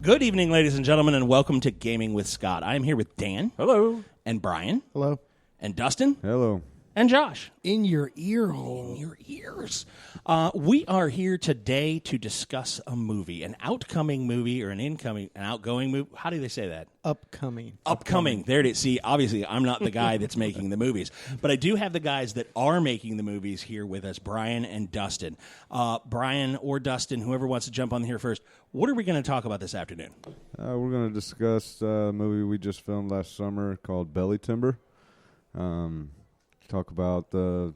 Good evening, ladies and gentlemen, and welcome to Gaming with Scott. I am here with Dan. Hello. And Brian. Hello. And Dustin. Hello. And Josh. In your ear hole. In your ears. We are here today to discuss a movie, an outcoming movie or an outgoing movie. How do they say that? Upcoming. There it is. See, obviously, I'm not the guy that's making the movies, but I do have the guys that are making the movies here with us, Brian and Dustin. Brian or Dustin, whoever wants to jump on here first, what are we going to talk about this afternoon? We're going to discuss a movie we just filmed last summer called Belly Timber. Talk about the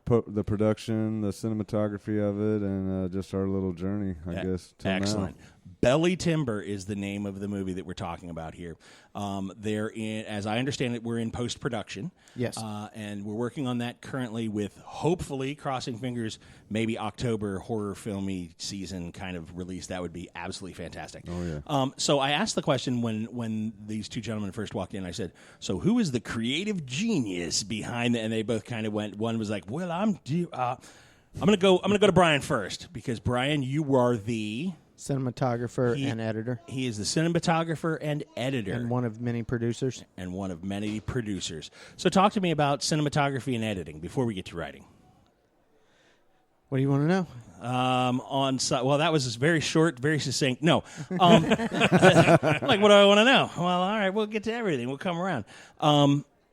production, the cinematography of it, and just our little journey, I guess, till Excellent. now. Belly Timber is the name of the movie that we're talking about here. As I understand it, we're in post-production. Yes. And we're working on that currently with, hopefully, crossing fingers, maybe October horror filmy season kind of release. That would be absolutely fantastic. Oh, yeah. So I asked the question when these two gentlemen first walked in. I said, so who is the creative genius behind it? And they both kind of went, one was like, well, I'm going to go to Brian first, because, Brian, you are the... cinematographer and editor. He is the cinematographer and editor. And one of many producers. So talk to me about cinematography and editing before we get to writing. What do you want to know? Well, that was very short, very succinct. No. Like, what do I want to know? Well, all right, we'll get to everything. We'll come around.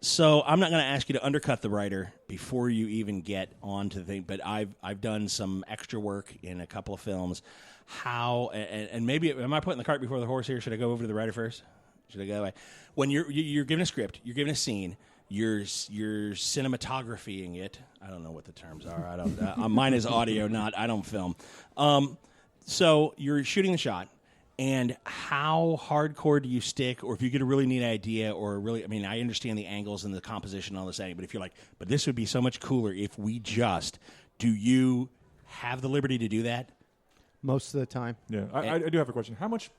So I'm not going to ask you to undercut the writer before you even get on to the thing, but I've done some extra work in a couple of films. How and maybe am I putting the cart before the horse here? Should I go over to the writer first? Should I go that way? When you're given a script, you're given a scene, you're cinematographying it. I don't know what the terms are. I don't. Mine is audio, I don't film. So you're shooting the shot, and how hardcore do you stick? Or if you get a really neat idea, or really, I mean, I understand the angles and the composition and all this, but if you're like, but this would be so much cooler if we just. Do you have the liberty to do that? Most of the time. Yeah, I do have a question. How much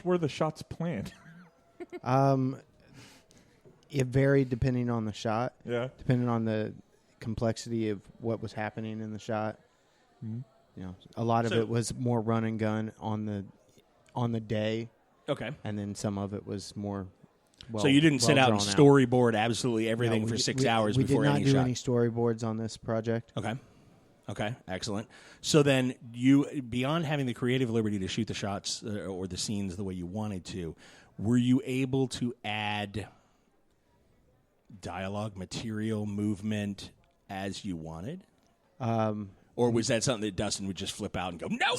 were the shots planned? It varied depending on the shot. Yeah. Depending on the complexity of what was happening in the shot. Mm-hmm. You know, a lot of it was more run and gun on the day. Okay. And then some of it was more. So you didn't sit out and storyboard absolutely everything for 6 hours before any shot. We did not do any storyboards on this project. Okay, excellent. So then you, beyond having the creative liberty to shoot the shots or the scenes the way you wanted to, were you able to add dialogue, material, movement as you wanted? Or was that something that Dustin would just flip out and go, no?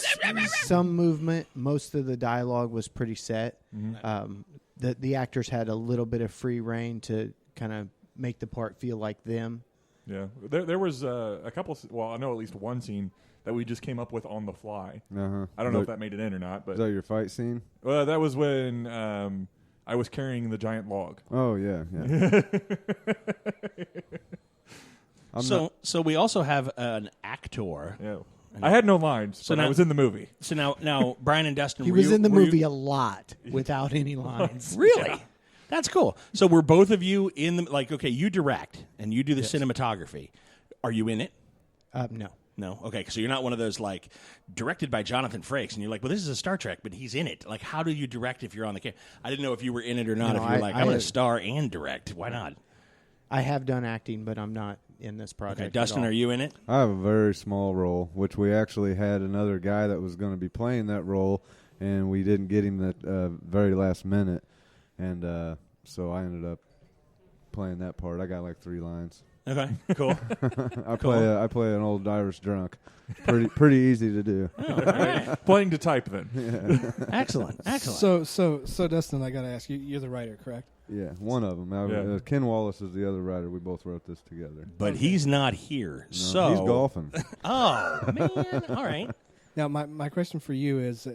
Some movement. Most of the dialogue was pretty set. Mm-hmm. The actors had a little bit of free reign to kind of make the part feel like them. Yeah, there was a couple. Well, I know at least one scene that we just came up with on the fly. Uh-huh. I don't know if that made it in or not. But is that your fight scene? Well, that was when I was carrying the giant log. Oh yeah. So we also have an actor. Yeah, I had no lines, but I was in the movie. So now Brian and Dustin, he was in the movie a lot without any lines. Really? Yeah. That's cool. So were both of you in the, like, okay, you direct and you do the cinematography. Are you in it? No. No? Okay, so you're not one of those, like, directed by Jonathan Frakes, and you're like, well, this is a Star Trek, but he's in it. Like, how do you direct if you're on the camera? I didn't know if you were in it or not. No, if you're like, I'm going to star and direct. Why not? I have done acting, but I'm not in this project. Okay, Dustin, are you in it? I have a very small role, which we actually had another guy that was going to be playing that role, and we didn't get him at very last minute. And so I ended up playing that part. I got like 3 lines. Okay, cool. I play an old Irish drunk. Pretty easy to do. Oh, all right. Playing to type then. Yeah. Excellent. So Dustin, I got to ask you. You're the writer, correct? Yeah, one of them. Ken Wallace is the other writer. We both wrote this together. But he's not here, no, so he's golfing. Oh man! All right. Now, my question for you is: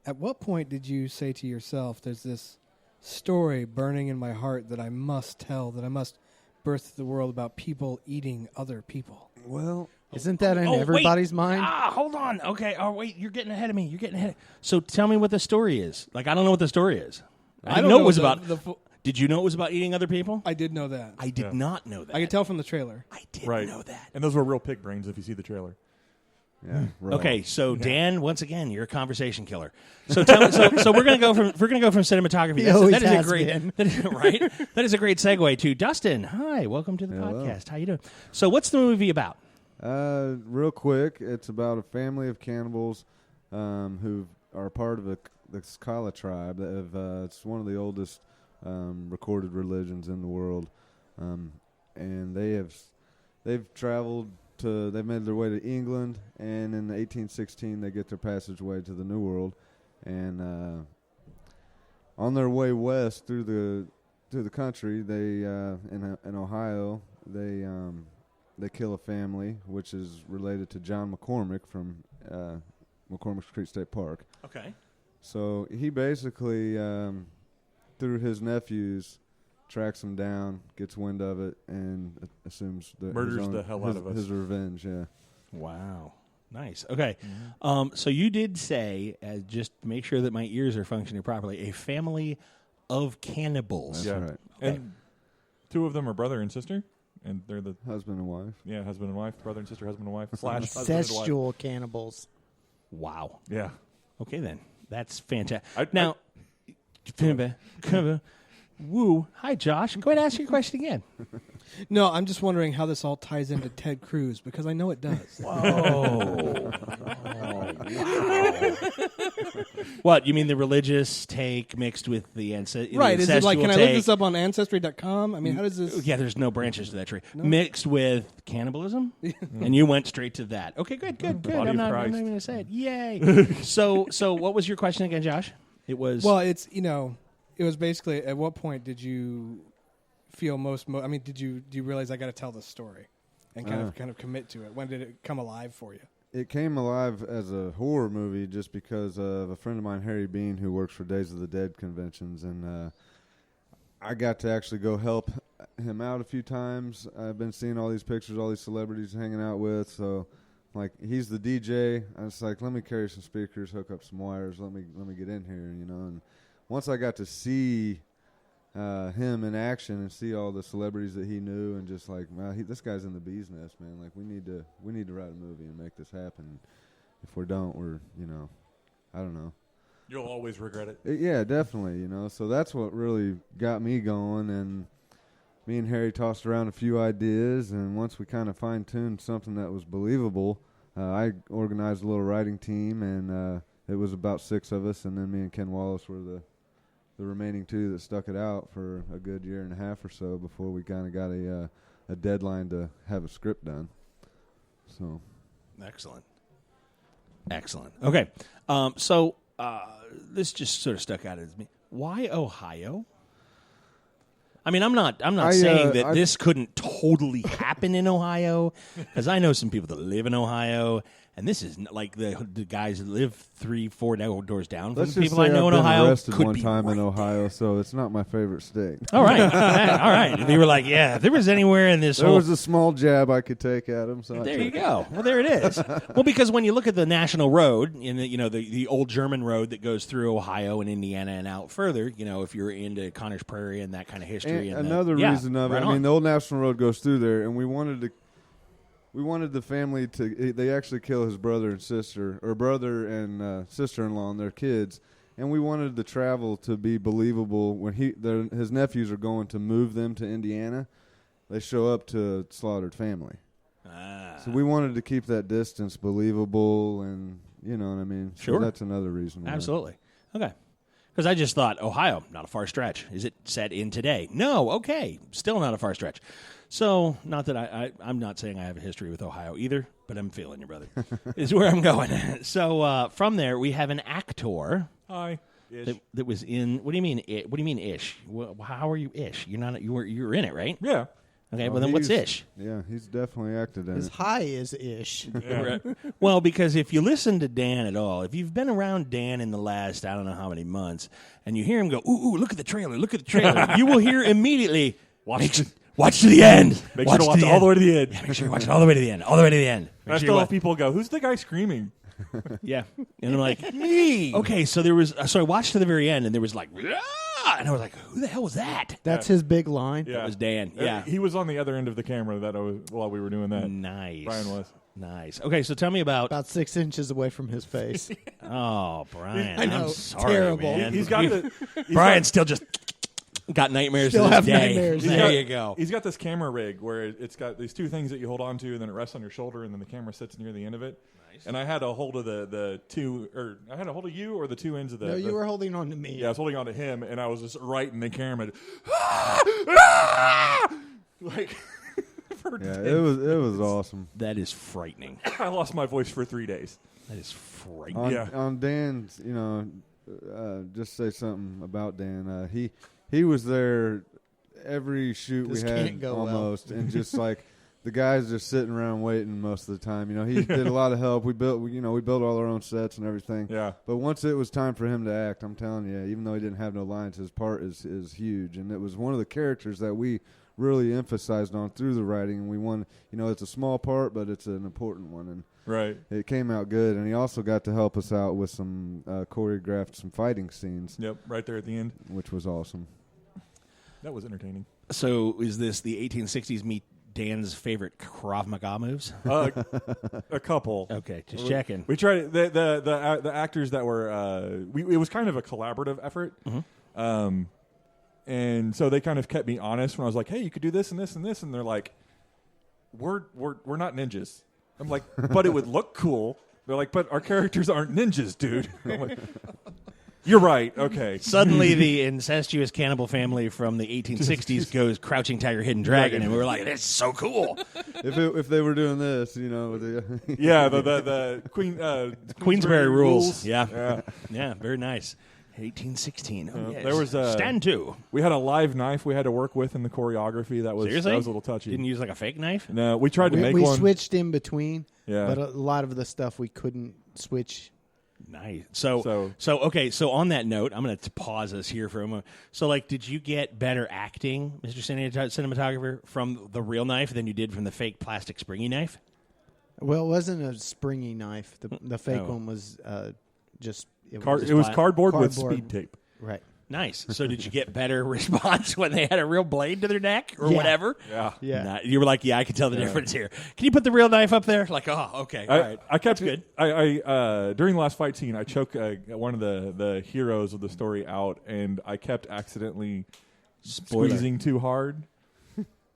at what point did you say to yourself, "There's this story burning in my heart that I must tell, that I must birth to the world about people eating other people"? Well, isn't that in everybody's mind? Hold on. Okay. Oh, wait. You're getting ahead of me. So tell me what the story is. Like, I don't know what the story is. I didn't know it was about. Did you know it was about eating other people? I did know that. I did not know that. I could tell from the trailer. I did right. know that. And those were real pig brains if you see the trailer. Yeah. Raw. Okay, so Dan, once again, you're a conversation killer. So tell so we're gonna go from cinematography. He always that is has a great been. right. That is a great segue to Dustin. Hi, welcome to the Hello. podcast. How you doing? So what's the movie about? Real quick, it's about a family of cannibals who are part of the Skala tribe. That have, it's one of the oldest recorded religions in the world, and they've traveled to. They've made their way to England, and in 1816 they get their passageway to the New World, and on their way west through the country, they in Ohio they kill a family, which is related to John McCormick from McCormick Creek State Park. Okay. So he basically, through his nephews, tracks him down, gets wind of it, and assumes that Murders the hell out of us. His revenge, yeah. Wow. Nice. Okay. So you did say, just to make sure that my ears are functioning properly, a family of cannibals. That's Yeah. right. And two of them are brother and sister, and they're the Husband and wife. husband and wife, brother and sister, husband and wife / husband and wife. Incestual cannibals. Wow. Yeah. Okay, then. That's fantastic. I- Now, woo. Hi, Josh. Go ahead and ask your question again. No, I'm just wondering how this all ties into Ted Cruz, because I know it does. Whoa. What, you mean the religious take mixed with the Right, is it like, can I look take? this up on Ancestry.com? I mean, how does this... Yeah, there's no branches to that tree. Mixed with cannibalism? And you went straight to that. Okay, good. Body I'm of not Christ. going to say it. Yay. So what was your question again, Josh? It was... Well, it's, it was basically, at what point did you feel I mean, do you realize I got to tell this story and kind of commit to it? When did it come alive for you? It came alive as a horror movie just because of a friend of mine, Harry Bean, who works for Days of the Dead conventions, and I got to actually go help him out a few times. I've been seeing all these pictures, all these celebrities hanging out with, so like he's the DJ. I was like, let me carry some speakers, hook up some wires, let me get in here, and once I got to see him in action and see all the celebrities that he knew, and just like, wow, this guy's in the bee's nest, man. Like we need to write a movie and make this happen. If we don't, we're I don't know. You'll always regret it. Yeah, definitely. So that's what really got me going, and me and Harry tossed around a few ideas, and once we kind of fine-tuned something that was believable, I organized a little writing team, and it was about 6 of us, and then me and Ken Wallace were the remaining 2 that stuck it out for a good year and a half or so before we kind of got a deadline to have a script done. So, Excellent. Okay. So this just sort of stuck out as me. Why Ohio? I mean, I'm not saying that this couldn't totally happen in Ohio, because I know some people that live in Ohio, and this is like the guys that live 3-4 doors down from let's the just people say I know I've in been Ohio. arrested Could one be time right in Ohio, there. so it's not my favorite state. All right. All right. If you were like, yeah, if there was anywhere in this There whole... was a small jab I could take at him. So There you go. Well, there it is. Well, because when you look at the national road, in the old German road that goes through Ohio and Indiana and out further, if you're into Connors Prairie and that kind of history. And and another reason of it, right I mean, on. the old national road goes through there, and we wanted the family to. They actually kill his brother and sister, or brother and sister-in-law and their kids, and we wanted the travel to be believable. When his nephews are going to move them to Indiana, they show up to a slaughtered family. So we wanted to keep that distance believable, and you know what I mean. So Sure, that's another reason. Why. Absolutely. Okay. Because I just thought, Ohio, not a far stretch. Is it set in today? No. Okay. Still not a far stretch. So, not that I'm not saying I have a history with Ohio either, but I'm feeling you, brother. Is where I'm going. So, from there, we have an actor. Hi. That was in. What do you mean? What do you mean ish? How are you ish? You're not. You were in it, right? Yeah. Okay. Well, then what's ish? Yeah, he's definitely acted in His it. high is ish. Yeah. Well, because if you listen to Dan at all, if you've been around Dan in the last I don't know how many months, and you hear him go, "Ooh, look at the trailer! Look at the trailer!" you will hear immediately, "Watch to the end. Make sure to watch it all the way to the end. Yeah, make sure you watch it all the way to the end. All the way to the end." I still have people go, "Who's the guy screaming?" Yeah, and I'm like, me. Okay, so there was. So I watched to the very end, and there was like, "Ah!" And I was like, "Who the hell was that?" That's his big line. Yeah. That was Dan. Yeah, He was on the other end of the camera while we were doing that. nice. Brian was. Nice. Okay, so tell me About 6 inches away from his face. Oh, Brian, I know, I'm sorry, terrible. man. He's got the Brian's still just got nightmares Still to this have day. nightmares. There you go. He's got this camera rig where it's got these two things that you hold on to, and then it rests on your shoulder, and then the camera sits near the end of it. Nice. And I had a hold of the two, or I had a hold of you or the two ends of the. No, you were holding on to me. Yeah, I was holding on to him, and I was just right in the camera, like. Yeah, it was awesome. That is frightening. I lost my voice for 3 days. That is frightening. On Dan's, just say something about Dan. He was there every shoot This we had can't go well. almost, and just like the guys just sitting around waiting most of the time. He did a lot of help. We built all our own sets and everything. Yeah. But once it was time for him to act, I'm telling you, even though he didn't have no lines, his part is huge, and it was one of the characters that we really emphasized on through the writing, and we won. It's a small part, but it's an important one, and Right. it came out good. And he also got to help us out with some choreographed some fighting scenes. Yep, right there at the end. Which was awesome. That was entertaining. So is this the 1860s meet Dan's favorite Krav Maga moves? A couple. Okay, just checking. We tried the actors that were. It was kind of a collaborative effort. Mm-hmm. And so they kind of kept me honest when I was like, "Hey, you could do this and this and this," and they're like, "We're not ninjas." I'm like, "But it would look cool." They're like, "But our characters aren't ninjas, dude." I'm like, "You're right." Okay. Suddenly, the incestuous cannibal family from the 1860s goes Crouching Tiger, Hidden Dragon, and we were like, "This is so cool." If they were doing this, with the Yeah, the Queensberry rules. Yeah. Yeah, very nice. 1816. Oh, yes. There was Stand to. We had a live knife we had to work with in the choreography. That was Seriously? That was a little touchy. Didn't use like a fake knife? No, we tried to make We one. switched in between, Yeah. but a lot of the stuff we couldn't switch. Nice. So okay. So on that note, I'm going to pause us here for a moment. So, did you get better acting, Mr. Cinematographer, from the real knife than you did from the fake plastic springy knife? Well, it wasn't a springy knife. The fake Oh. one was just. It was cardboard with Cardboard. speed tape. Right. Nice. So did you get better response when they had a real blade to their neck or Yeah. whatever? Yeah. Yeah. You were like, yeah, I can tell the difference here. Can you put the real knife up there? Like, oh, okay, all right. I kept That's good. I during the last fight scene, I choked one of the heroes of the story out, and I kept accidentally squeezing too hard,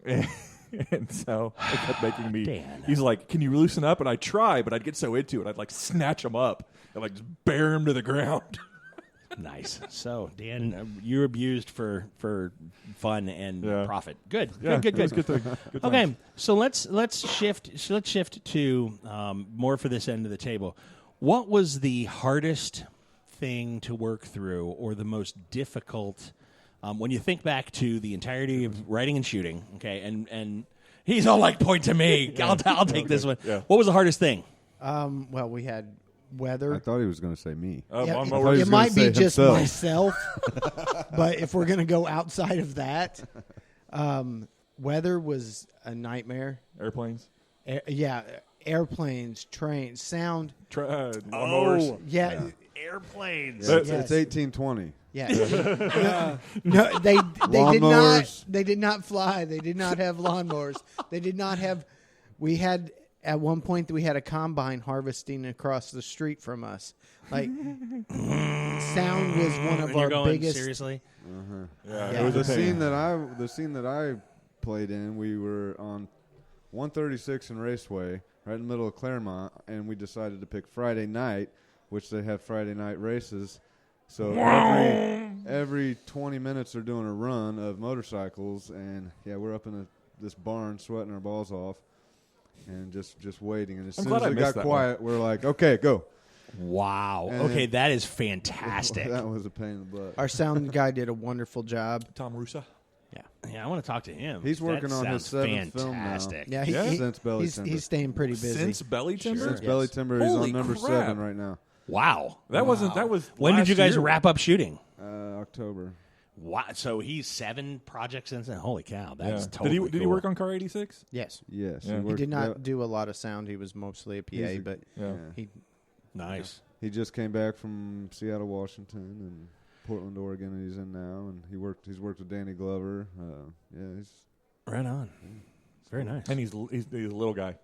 and so it kept making me. Dan. He's like, "Can you loosen up?" And I try, but I'd get so into it, I'd snatch him up and just bear him to the ground. Nice. So, Dan, you're abused for fun and Yeah. profit. Good. Yeah, Good. it was good Okay, times. so let's shift to more for this end of the table. What was the hardest thing to work through, or the most difficult when you think back to the entirety of writing and shooting? Okay, and he's all like, point to me. I'll take this one. Yeah. What was the hardest thing? Well, we had weather. I thought he was going to say me. Yeah, lawnmowers. it might be say just himself. myself, but if we're going to go outside of that, weather was a nightmare. Airplanes. Airplanes, trains, sound. Lawnmowers. Yeah, Airplanes. Yeah, Yes. it's 1820. yeah. No, they Lawnmowers. did not fly. They did not have lawnmowers. They did not have. We had at one point we had a combine harvesting across the street from us. Like sound was one of And you're our going, biggest. seriously? Yeah, Yeah. it was The a pain. scene that I played in, we were on 136 and Raceway, right in the middle of Claremont, and we decided to pick Friday night, which they have Friday night races. So every 20 minutes they're doing a run of motorcycles, and we're up in this barn sweating our balls off, and just waiting. And as I'm soon glad as I it missed got that quiet, we're like, okay, go. Wow. And Okay, then- that is fantastic. That was a pain in the butt. Our sound guy did a wonderful job. Tom Russa. Yeah, I want to talk to him. He's working That on his sounds 7th film now. fantastic. Yeah, Since Belly Timber. he's staying pretty busy. Since Belly Timber. Since Yes. Belly Timber, he's Holy on number crap. 7 right now. Wow. That was. When did last you guys year. wrap up shooting? October. Wow. So he's 7 projects since then. Holy cow, that's Yeah. totally Did he work on Car 86? Yes, Yes. Yeah. He he worked- did not do a lot of sound. He was mostly a PA, He's a- but Yeah. he Nice. He just came back from Seattle, Washington, and Portland, Oregon, and he's in now. And he's worked with Danny Glover. He's Right on. Very nice. And he's a little guy.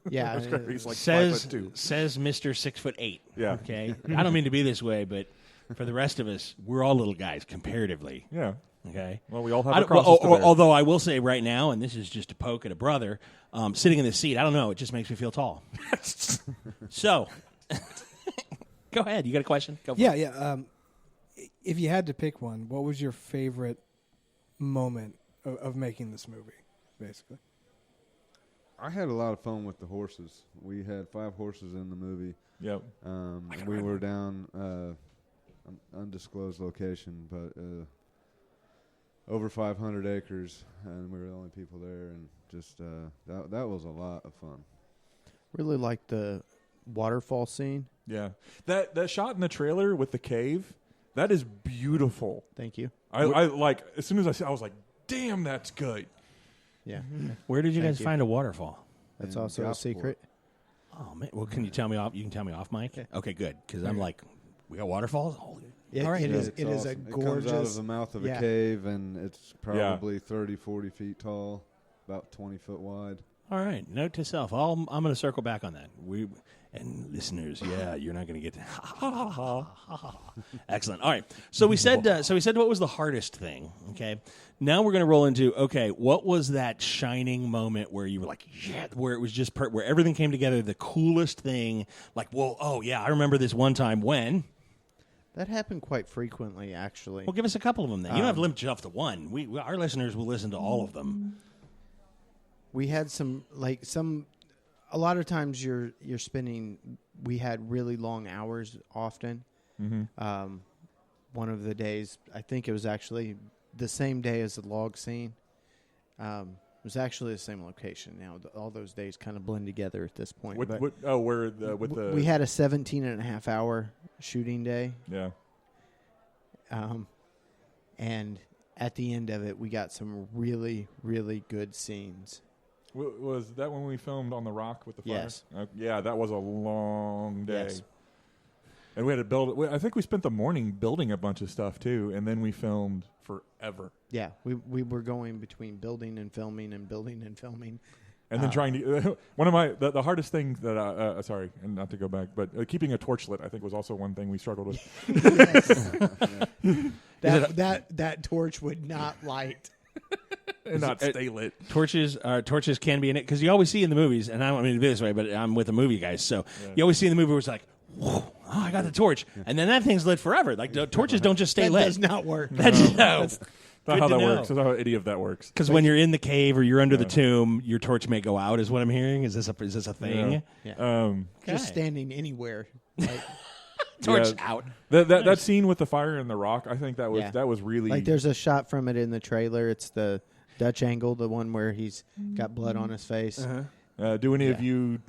Yeah. He's like says 5'2". says Mr. 6'8". Yeah. Okay. I don't mean to be this way, but for the rest of us, we're all little guys comparatively. Yeah. Okay. Well, we all have I our don't- crosses to bear. although I will say right now, and this is just a poke at a brother, sitting in the seat, I don't know, it just makes me feel tall. So, go ahead. You got a question? Go for Yeah, it. yeah. If you had to pick one, what was your favorite moment of making this movie, basically? I had a lot of fun with the horses. We had 5 horses in the movie. Yep. We were down an undisclosed location, but over 500 acres, and we were the only people there, and just that was a lot of fun. Really like the waterfall scene. Yeah. That shot in the trailer with the cave, that is beautiful. Thank you. I like, as soon as I saw it, I was like, damn, that's good. Yeah. Where did you Thank guys you. find a waterfall? That's In also a Gosport. secret. Oh, man. Well, can you tell me off? You can tell me off, Mike? Okay, good. Because I'm like, we got waterfalls? Holy. It, All right. it is. It's It is a awesome. gorgeous. It comes out of the mouth of yeah. a cave, and it's probably 30, 40 feet tall, about 20 foot wide. All right. Note to self. I'm going to circle back on that. And listeners, yeah, you're not going to get to. Excellent. All right. So we said what was the hardest thing. Okay. Now we're going to roll into what was that shining moment where you were like, yeah, where it was just where everything came together, the coolest thing. Like, well, oh yeah, I remember this one time when. That happened quite frequently, actually. Well, give us a couple of them then. You don't have to limit yourself to one. Our listeners will listen to all of them. We had a lot of times you're spending. We had really long hours often. Mm-hmm. One of the days, I think it was actually the same day as the log scene. It was actually the same location. Now all those days kind of blend together at this point. But We we had a 17.5 hour shooting day. Yeah. And at the end of it, we got some really, really good scenes. Was that when we filmed on the rock with the fire? Yes. Yeah, that was a long day. Yes. And we had to build it. I think we spent the morning building a bunch of stuff, too, and then we filmed forever. Yeah, we were going between building and filming and building and filming. And then trying to one of the hardest things that sorry, and not to go back, but keeping a torch lit, I think, was also one thing we struggled with. That torch would not light. And not stay lit. Torches can be in it because you always see in the movies, and I don't mean to be this way, but I'm with the movie guys, so you always see in the movie where it's like, whoa, oh, I got the torch, and then that thing's lit forever. Like the torches don't just stay That lit. does not work. That's Not how Good that to works. know. That's how any of that works. because when you're in the cave or you're under the tomb, your torch may go out. Is what I'm hearing. Is this a thing? Yeah. Just standing anywhere. Like, Torch Yeah. out. That scene with the fire and the rock, I think that was really like there's a shot from it in the trailer. It's the Dutch angle, the one where he's got blood on his face. do any of you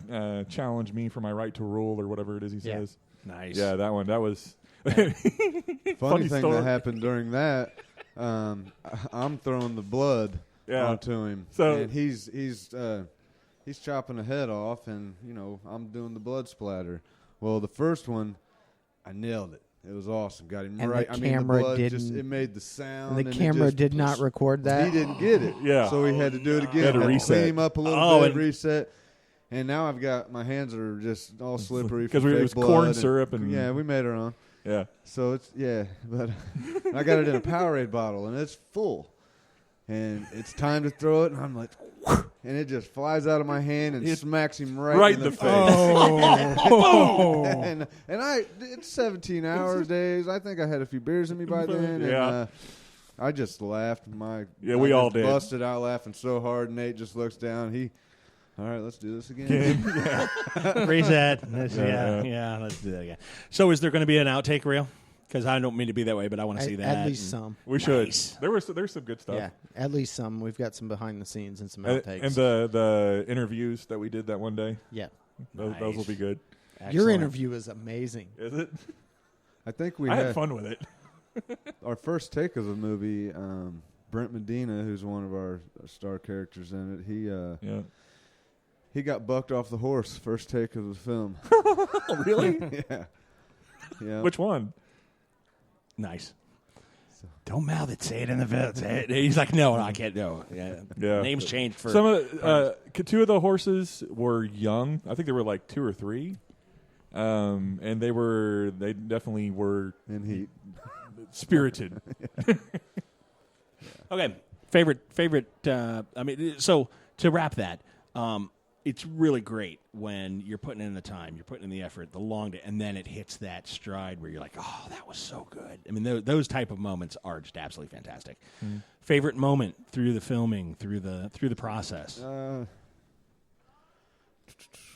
challenge me for my right to rule or whatever it is he Yeah. says? Nice. Yeah, that one. That was Funny thing story. that happened during that, I'm throwing the blood onto him, So- and he's chopping a head off, and I'm doing the blood splatter. Well, the first one, I nailed it. It was awesome. Got him And right. the I mean, camera the blood didn't- it made the sound. And the and it camera just- did not record that. He didn't get it. Yeah. So we had to do it again. Had to Had reset. clean him up a little bit, and- reset. And now I've got my hands are just all slippery 'Cause from it fake was blood corn syrup and- yeah, we made our own. yeah. So it's but I got it in a Powerade bottle and it's full, and it's time to throw it, and I'm like, and it just flies out of my hand and smacks him right in the face. and it's 17 hours days. I think I had a few beers in me by then. Yeah. And, I just laughed. We all did. Busted out laughing so hard. Nate just looks down. All right, let's do this again. Reset. Let's do that again. So, is there going to be an outtake reel? Because I don't mean to be that way, but I want to see that. At least some. We Nice. should. There's some good stuff. Yeah, at least some. We've got some behind the scenes and some And outtakes. the interviews that we did that one day, yeah, those will be good. your Excellent. interview is amazing. Is it? I think we I had had fun with it. our first take of the movie. Brent Medina, who's one of our star characters in it, Yeah. he got bucked off the horse first take of the film. Oh, really? Yeah. Which one? Nice. don't mouth it. Say it in the film. Say it. He's like, no, I can't. No, yeah. Names changed for some of two of the horses were young. I think they were like 2 or 3, and they definitely were in heat, spirited. Okay, favorite. So to wrap that, it's really great when you're putting in the time, you're putting in the effort, the long day, and then it hits that stride where you're like, oh, that was so good. I mean, those type of moments are just absolutely fantastic. Favorite moment through the filming, through the process.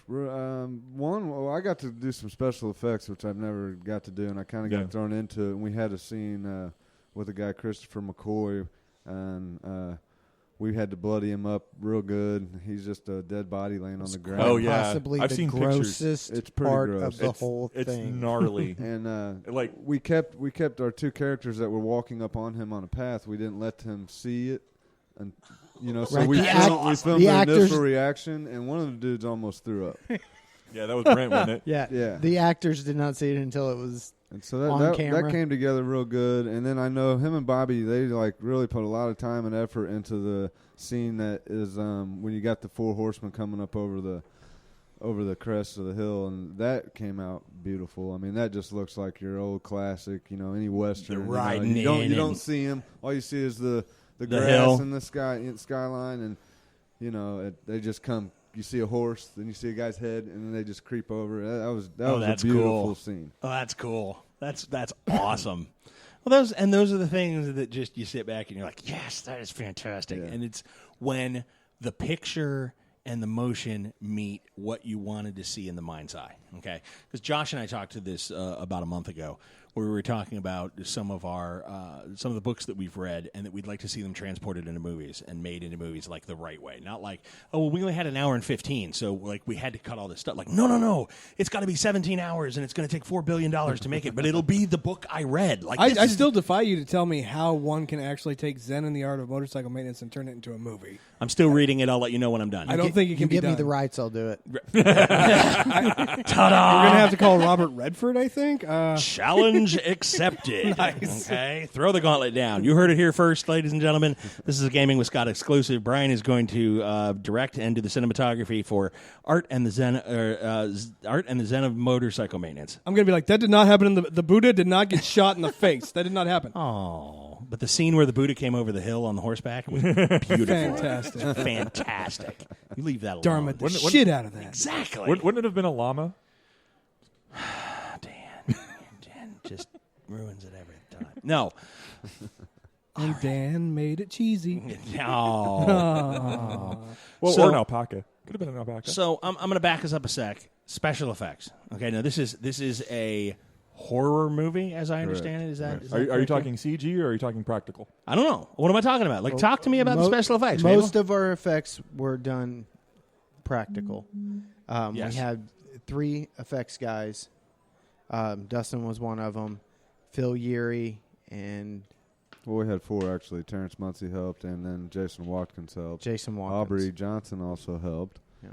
I got to do some special effects, which I've never got to do, and I kind of got thrown into it. And we had a scene with the guy Christopher McCoy, and we had to bloody him up real good. He's just a dead body laying on the ground. Oh yeah, possibly I've the seen grossest It's pretty part gross. of the whole thing. It's gnarly. And like we kept our 2 characters that were walking up on him on a path. We didn't let him see it, and so Right. we The filmed the the actors- initial reaction, and one of the dudes almost threw up. yeah, that was Brent, wasn't it? Yeah. The actors did not see it until it was And so on that camera. came together real good. And then I know him and Bobby, they like really put a lot of time and effort into the scene that is when you got the 4 horsemen coming up over the crest of the hill, and that came out beautiful. I mean, that just looks like your old classic, any western. riding you in don't and- see him. All you see is the grass hill. and the skyline, and they just come. You see a horse, then you see a guy's head, and then they just creep over. That was that's a beautiful cool. scene. Oh, that's cool. That's awesome. Well, those are the things that just you sit back and you're like, yes, that is fantastic. Yeah. And it's when the picture and the motion meet what you wanted to see in the mind's eye. Okay, because Josh and I talked to this about a month ago, where we were talking about some of the books that we've read and that we'd like to see them transported into movies and made into movies like the right way, not like, oh, well, we only had an hour and 15, so like we had to cut all this stuff. Like, no, it's got to be 17 hours and it's going to take $4 billion to make it, but it'll be the book I read. Like, I still defy you to tell me how one can actually take Zen and the Art of Motorcycle Maintenance and turn it into a movie. I'm still reading it. I'll let you know when I'm done. I don't think it can you be give done. me the rights, I'll do it. Ta-da! You're going to have to call Robert Redford, I think. Challenge accepted. Nice. Okay, throw the gauntlet down. You heard it here first, ladies and gentlemen. This is a Gaming with Scott exclusive. Brian is going to direct and do the cinematography for Art and the Zen of Motorcycle Maintenance. I'm going to be like, that did not happen. The Buddha did not get shot in the face. That did not happen. Oh, but the scene where the Buddha came over the hill on the horseback was beautiful. Fantastic. Fantastic. You leave that alone. Dharma the shit out of that. Exactly. Wouldn't it have been a llama? Dan just ruins it every time. No. And Dan made it cheesy. No. Well, So- or an alpaca. Could have been an alpaca. So I'm going to back us up a sec. Special effects. Okay, now this is a horror movie, as I understand it. Is that? Is that Are you correct? talking CG or are you talking practical? I don't know. What am I talking about? Like, talk to me about the special effects. Most Mabel. of our effects were done practical. Yes. We had 3 effects guys. Dustin was one of them. Phil Yeary and Well, we had 4 actually. Terrence Muncie helped, and then Jason Watkins helped. Jason Watkins. Aubrey Johnson also helped. Yeah.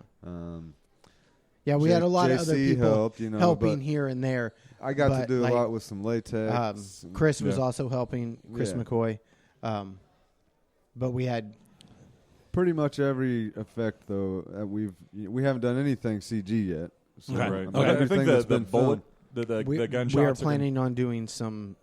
Yeah, we had a lot of other JC people helped, helping but here and there. I got to but, do like, a lot with some latex. Chris was Yeah. also helping, Chris Yeah. McCoy. But we had Pretty much every effect, though, we haven't done anything CG yet. So Okay. Right. Okay. I everything think that's the been bullet, filmed. the gunshots. we are are gonna- planning on doing some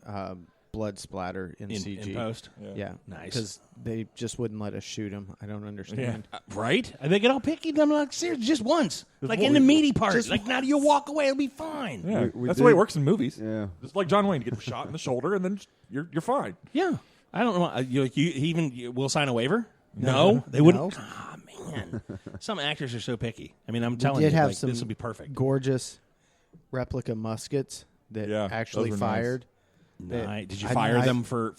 blood splatter in CG. in post. Yeah, Nice. Because they just wouldn't let us shoot them. I don't understand. Right? They get all picky. I'm like, seriously, just once. Like in one- the meaty part. just Like, now do you walk away? It'll be fine. Yeah, We that's the way it did- works in movies. Yeah. It's like John Wayne. You get shot in the shoulder, and then you're fine. Yeah. I don't know. You will sign a waiver? No, they wouldn't. No. Ah, man. Some actors are so picky. I mean, I'm We telling did you, have like, some this will be perfect. gorgeous replica muskets that Yeah, actually those were nice. fired. that Nice. Did you I- fire I- them for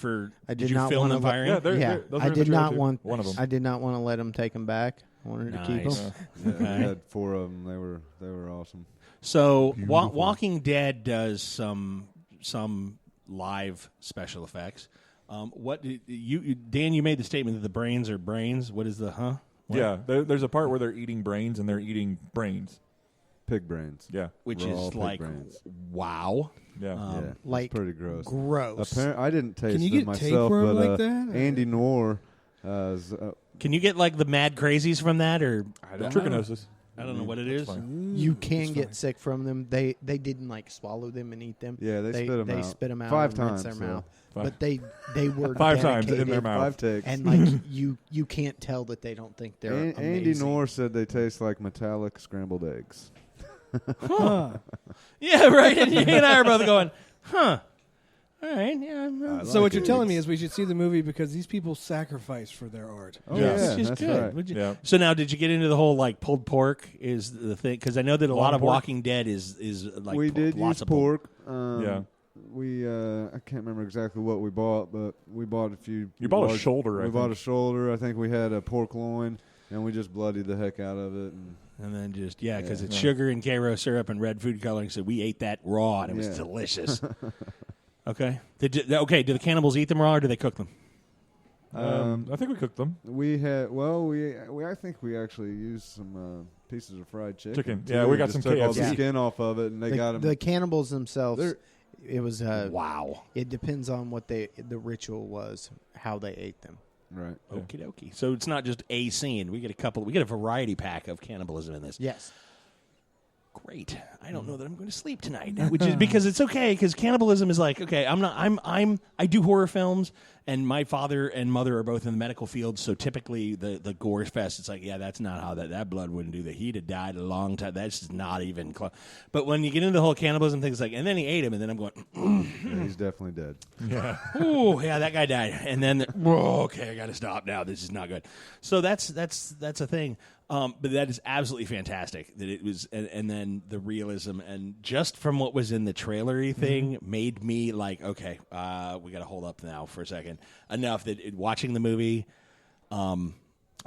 I did did you not film wanna them let- firing? Yeah, those yeah, are in I the did trailer, not too. want. One of them. I did not want to let them take them back. I wanted to keep Nice. them. We Okay. had 4 of them. They were awesome. So Walking Dead does some live special effects. What did you Dan? You made the statement that the brains are brains. What is the What? Yeah, there's a part where they're eating brains, and they're eating brains. pig brains. Yeah. which Raw is pig like, brains. wow. Yeah. Yeah, like it's pretty gross. Gross. I didn't taste Can you them get take myself, for 'em but like that, or- Andy Knorr. Can you get like the mad crazies from that, or I don't Trichinosis. I don't know what it is. fine. You can get sick from them. They didn't like swallow them and eat them. Yeah, they spit 'em They out. spit them out 5 and rinse times, their so. mouth. Five. But they were 5 times in their dedicated, mouth. 5 takes. and like you can't tell that they don't think they're amazing. Andy Knorr said they taste like metallic scrambled eggs. Yeah, right. And you and I are both going, huh? All right, yeah. So what you're telling me is we should see the movie because these people sacrifice for their art. Oh, Yes. yeah, Which is that's good. right. Would you- Yeah. So now, did you get into the whole like pulled pork is the thing? Because I know that a lot Long of pork? Walking Dead is like We did lots use of pulled- pork. Yeah. We I can't remember exactly what we bought, but we bought a few. You bought a large- shoulder, I We bought a think. shoulder. I think we had a pork loin, and we just bloodied the heck out of it. And then just because Yeah. it's sugar and Karo syrup and red food coloring, so we ate that raw and it was Yeah. delicious. Okay. Do the cannibals eat them raw or do they cook them? I think we cooked them. We had I think we actually used some pieces of fried chicken. Yeah, too. we got Just some took all KFC. the skin off of it, and they got them. The cannibals themselves. They're- It was Wow. It depends on what the ritual was, how they ate them. right. Okie dokie. So it's not just a scene. We get a variety pack of cannibalism in this. Yes. Great. I don't know that I'm going to sleep tonight, which is because it's okay. Because cannibalism is like, okay, I do horror films, and my father and mother are both in the medical field. So typically, the gore fest, it's like, yeah, that's not how that blood wouldn't do that. He'd have died a long time. That's just not even close. But when you get into the whole cannibalism thing, it's like, and then he ate him, and then I'm going, Yeah, he's definitely dead. Yeah. oh yeah, that guy died, and then okay, I got to stop now. This is not good. So that's a thing. But that is absolutely fantastic that it was, and then the realism, and just from what was in the trailery thing made me like, okay, we got to hold up now for a second. Enough that watching the movie,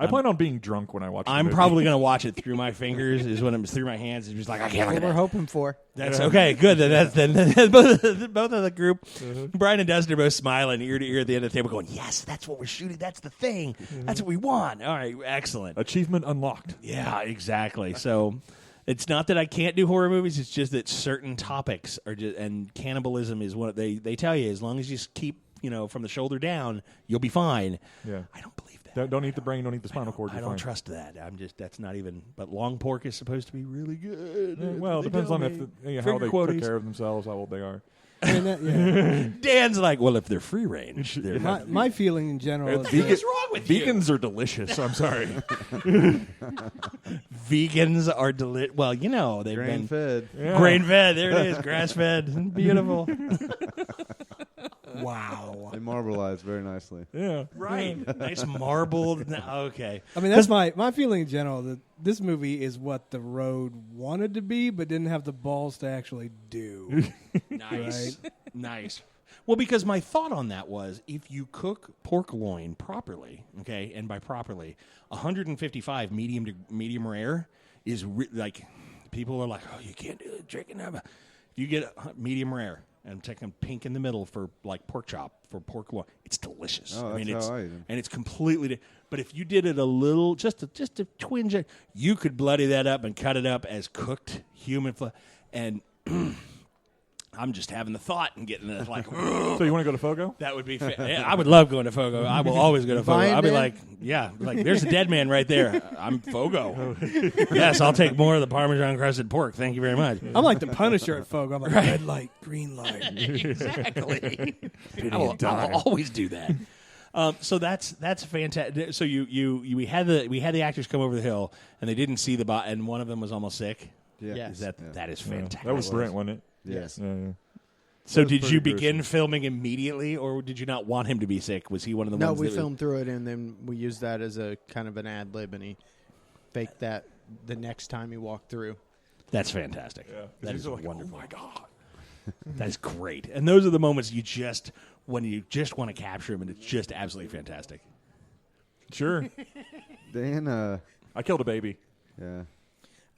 I plan on being drunk when I watch the I'm movie. probably going to watch it through my fingers. Is when I'm through my hands. It's just like I can't look What at we're that. hoping for. That's okay. Good. Then both of the group, Brian and Dustin are both smiling ear to ear at the end of the table, going, "Yes, that's what we're shooting. That's the thing. That's what we want." All right, excellent. Achievement unlocked. Yeah, exactly. So it's not that I can't do horror movies. It's just that certain topics are just, and cannibalism is one. They tell you as long as you just keep from the shoulder down, you'll be fine. Yeah. I don't believe that. Don't eat the brain. Don't eat the spinal cord. I You're don't fine. trust that. That's not even. But long pork is supposed to be really good. Yeah, well, it They depends tell on me. how Finger they quotes. take care of themselves, how old they are. And that, yeah. Dan's like, well, if they're free range, they're my feeling in general is What's wrong with you? Vegans are delicious. I'm sorry. Vegans are Well, they've Grain been fed. grain fed. There it is, grass fed, beautiful. wow. They marbleize very nicely. Yeah. Right, nice marbled. Okay, I mean, that's my feeling in general, that this movie is what The Road wanted to be, but didn't have the balls to actually do. nice, nice. Well, because my thought on that was, if you cook pork loin properly, okay, and by properly, 155 medium rare is like, people are like, oh, you can't do the chicken. If you get medium rare and take them pink in the middle for like pork chop for pork loin, it's delicious. Oh, that's it's how I eat 'em. and it's completely. But if you did it a little, just a twinge, you could bloody that up and cut it up as cooked human flesh. And I'm just having the thought and getting it like. So you want to go to Fogo? That would be. Yeah, I would love going to Fogo. I will always go to Fogo. Buying I'll be it? like, yeah, like there's a dead man right there. I'm Fogo. Yes, I'll take more of the Parmesan crusted pork. Thank you very much. I'm like the Punisher at Fogo. I'm like, red light, green light. Exactly. I will always do that. So that's fantastic. So we had the actors come over the hill and they didn't see the bot, and one of them was almost sick. Yeah. Yes. That is Yeah. fantastic. That was Brent, wasn't it? Yes. Yeah, yeah. So was did pretty you begin gruesome. filming immediately, or did you not want him to be sick? Was he one of the No, ones? we that filmed through it, and then we used that as a kind of an ad lib, and he faked that the next time he walked through. That's fantastic. Yeah. 'Cause That he's is like, wonderful. oh my God. That is great. And those are the moments when you just want to capture him, and it's just absolutely fantastic. Sure. Dan, I killed a baby. yeah.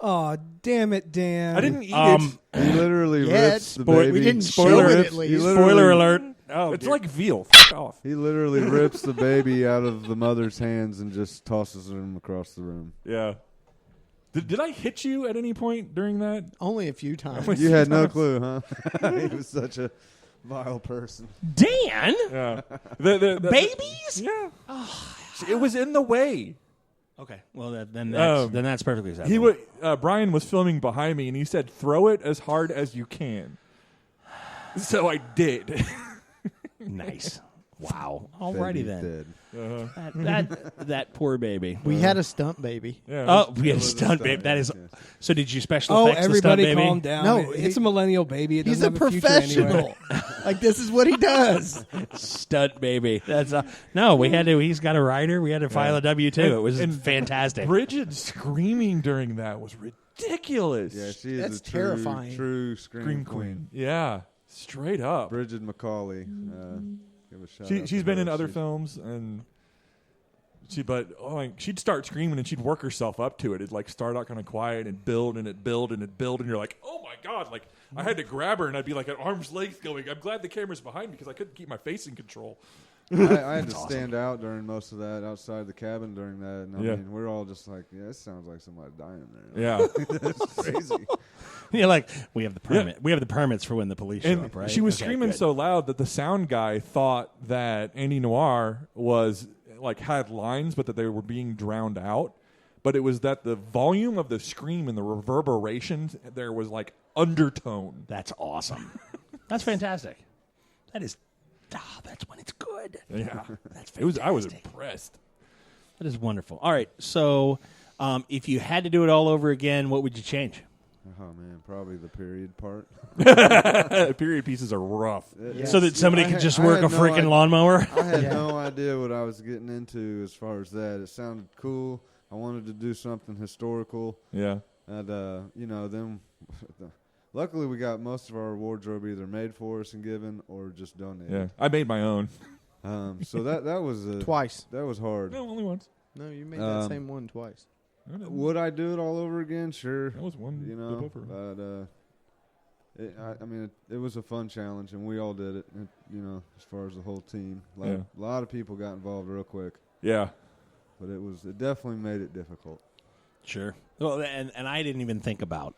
Oh, damn it, Dan. I didn't eat it. He literally Yeah, rips the we baby. didn't Spoiler show it rips- at He least. literally- Spoiler alert. Oh, It's dear. like veal. F off. He literally rips the baby out of the mother's hands and just tosses him across the room. Yeah. Did I hit you at any point during that? Only a few times. You had no clue, huh? He was such a vile person. Dan? Yeah. Babies? Yeah. It was in the way. Okay, well, then that's perfectly acceptable. Brian was filming behind me, and he said, "Throw it as hard as you can." So I did. Nice. Wow. Alrighty Baby's then. dead. That poor baby. We had a stunt baby. Yeah. Oh, we had a was a stunt stunt baby. That is. yes. So did you special Oh, effects the stunt everybody baby? calm down. No, It's a millennial baby. It He's a doesn't have future anyway. professional. Like, this is what he does. Stunt baby. That's no. We had to. He's got a writer. We had to file a W-2. It was fantastic. Bridget screaming during that was ridiculous. Yeah, she is That's a true, terrifying. true scream queen. Yeah, straight up. Bridget McCauley. Give a shout out She's to been her. in other films, and she'd start screaming and she'd work herself up to it. It'd like start out kind of quiet and build and it build and it build, and you're like, oh my god! Like I had to grab her and I'd be like at arm's length going. I'm glad the camera's behind me because I couldn't keep my face in control. I had to stand out during most of that outside the cabin during that. And I mean, we're all just like, yeah, it sounds like somebody dying there. Yeah, That's crazy. You're like, we have the permit. Yeah. We have the permits for when the police show and up, right? she was Okay, screaming good. so loud that the sound guy thought that Andy Noir was like had lines, but that they were being drowned out. But it was that the volume of the scream and the reverberations, there was like undertone. That's awesome. That's fantastic. That's when it's good. Yeah, That's it was. I was fantastic. impressed. That is wonderful. All right, so if you had to do it all over again, what would you change? Oh man, probably the period part. Period pieces are rough. Yes. So that somebody could just work a freaking idea. lawnmower? I had Yeah. no idea what I was getting into as far as that. It sounded cool. I wanted to do something historical, Yeah, and then luckily we got most of our wardrobe either made for us and given or just donated. yeah. I made my own. So that was Twice. That was hard. No, only once. No, you made that same one twice. Would I do it all over again? Sure. That was one. You know, flip over. but it was a fun challenge, and we all did it. As far as the whole team, a lot of people got involved real quick, Yeah. but it definitely made it difficult. Sure. Well, and I didn't even think about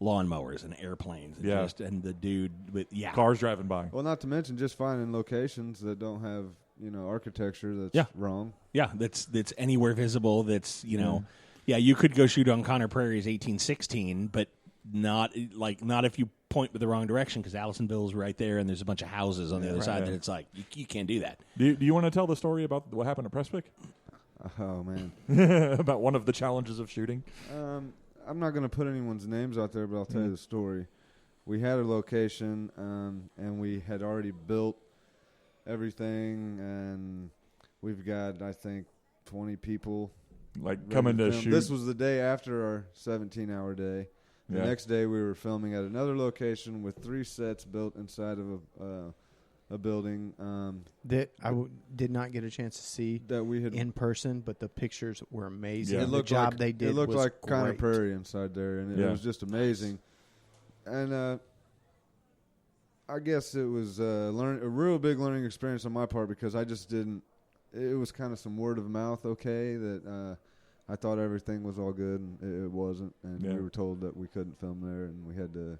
lawnmowers and airplanes. And and the dude with Cars driving by. Well, not to mention just finding locations that don't have architecture that's wrong. Yeah, that's anywhere visible. That's you could go shoot on Conner Prairie's 1816, but not if you point with the wrong direction because Allisonville's right there and there's a bunch of houses on the other side. That it's like you can't do that. Do you want to tell the story about what happened at Prestwick? Oh man, About one of the challenges of shooting? I'm not going to put anyone's names out there, but I'll tell you the story. We had a location, and we had already built everything, and we've got, I think, 20 people Coming to film. shoot. This was the day after our 17-hour day. The Yeah. next day, we were filming at another location with 3 sets built inside of a building That did not get a chance to see that we had. in person, but the pictures were amazing. Yeah. It The looked job like, they did It looked was like Conner great. Prairie inside there, and it Yeah. was just amazing. And I guess it was a real big learning experience on my part because I just didn't. It was kind of some word of mouth, that I thought everything was all good, and it wasn't. And we were told that we couldn't film there, and we had to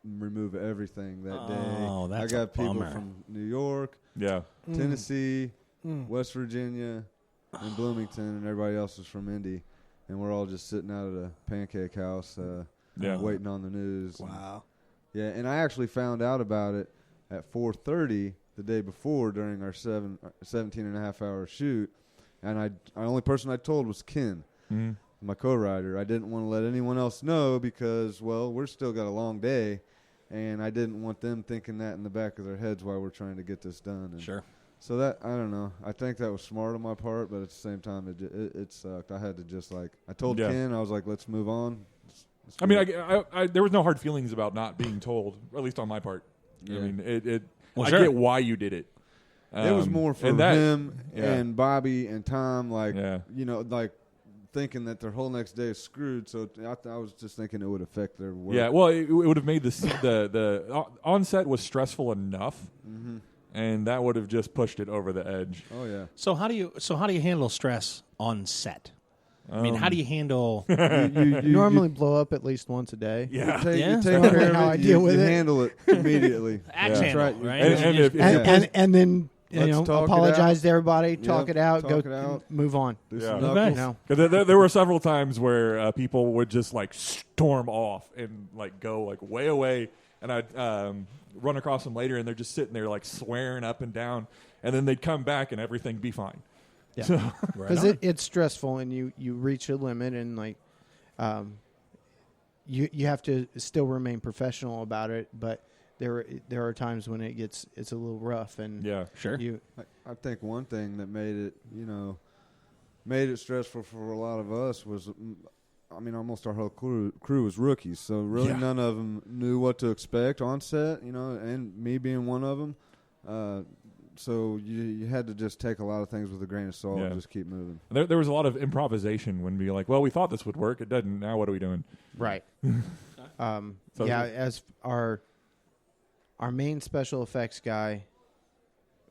remove everything that day. Oh, that's I got a people bummer. from New York, Yeah. Tennessee, West Virginia, and Bloomington, and everybody else was from Indy, and we're all just sitting out at a pancake house, waiting on the news. Wow. And I actually found out about it at 4:30 the day before during our 17.5-hour shoot, and the only person I told was Ken, my co-writer. I didn't want to let anyone else know because, well, we're still got a long day, and I didn't want them thinking that in the back of their heads while we're trying to get this done. And Sure. so that, I don't know. I think that was smart on my part, but at the same time, it sucked. I had to just I told Ken, I was like, let's move on. I mean, I there was no hard feelings about not being told, at least on my part. Yeah. I mean, Well, I sure. get why you did it. It was more for him and Bobby and Tom, thinking that their whole next day is screwed. So I was just thinking it would affect their work. Yeah, well, it would have made the on-set was stressful enough, and that would have just pushed it over the edge. Oh yeah. So how do you handle stress on set? I mean, how do you handle? You normally blow up at least once a day. Yeah. You take Yeah. care of How I it, deal with you it. handle it immediately. Axe Yeah. handle, Right. right? And if And then Let's talk it apologize out. to everybody, talk Yep, it out, talk go it out. move on. Do Yeah. some Okay. knuckles. You know? 'Cause there were several times where people would just like storm off and like go like way away, and I'd run across them later, and they're just sitting there like swearing up and down, and then they'd come back and everything be fine. Yeah. So, Because it's stressful, and you reach a limit, and like you have to still remain professional about it, but there are times when it's a little rough, and yeah. Sure. I think one thing that made it stressful for a lot of us was, I mean, almost our whole crew was rookies, so really Yeah. none of them knew what to expect on set, and me being one of them. So you had to just take a lot of things with a grain of salt Yeah. and just keep moving. There was a lot of improvisation when we like, well, we thought this would work, it doesn't. Now what are we doing? right. So- As our main special effects guy,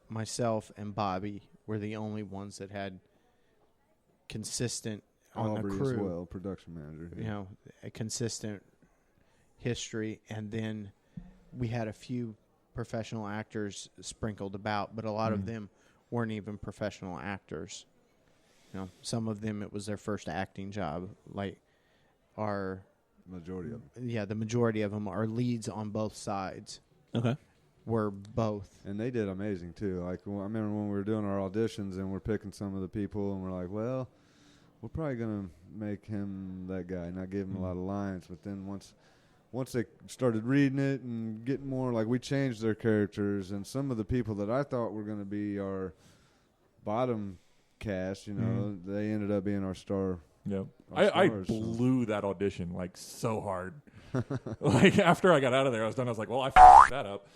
myself and Bobby were the only ones that had consistent on Aubrey the crew. as well, production manager. A consistent history, and then we had a few professional actors sprinkled about, but a lot of them weren't even professional actors. Some of them it was their first acting job. Like our Majority of them. the majority of them are leads on both sides. Okay. Were both. And they did amazing too. Like I remember when we were doing our auditions and we're picking some of the people, and we're like, well, we're probably gonna make him that guy, not give him a lot of lines. But then once they started reading it and getting more, like we changed their characters, and some of the people that I thought were gonna be our bottom cast, they ended up being our star. Yeah. Our I stars, so. blew that audition like so hard. Like after I got out of there, I was done. I was like, well, I f***ed that up.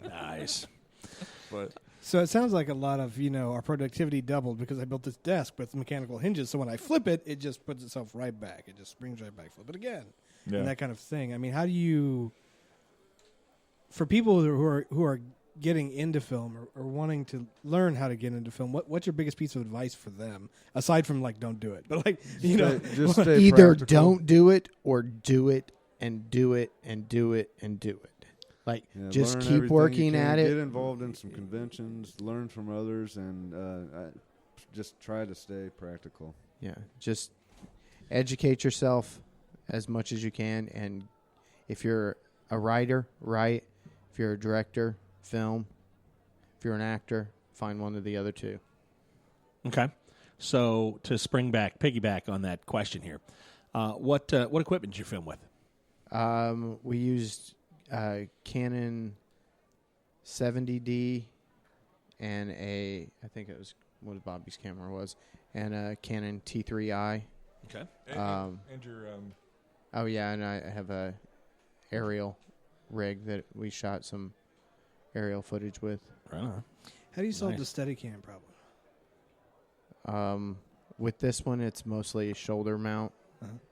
Nice. But So it sounds like a lot of, our productivity doubled because I built this desk with mechanical hinges. So when I flip it, it just puts itself right back. It just springs right back. Flip it again. yeah. And that kind of thing. I mean, how do you, for people who are getting into film or wanting to learn how to get into film, what's your biggest piece of advice for them? Aside from don't do it. But Just stay Either practical. don't do it or do it and do it and do it and do it. Like, Yeah, just learn keep everything working you can, at Get it. involved in some conventions, learn from others, and just try to stay practical. Yeah, just educate yourself as much as you can. And if you're a writer, write. If you're a director, film. If you're an actor, find one of the other two. Okay. So to piggyback on that question here, what equipment did you film with? We used Canon 70D and I think it was what Bobby's camera was, and a Canon T3i. Okay. and your Oh yeah, and I have a aerial rig that we shot some aerial footage with. Right on. how do you solve Nice. the Steadicam problem? With this one, it's mostly a shoulder mount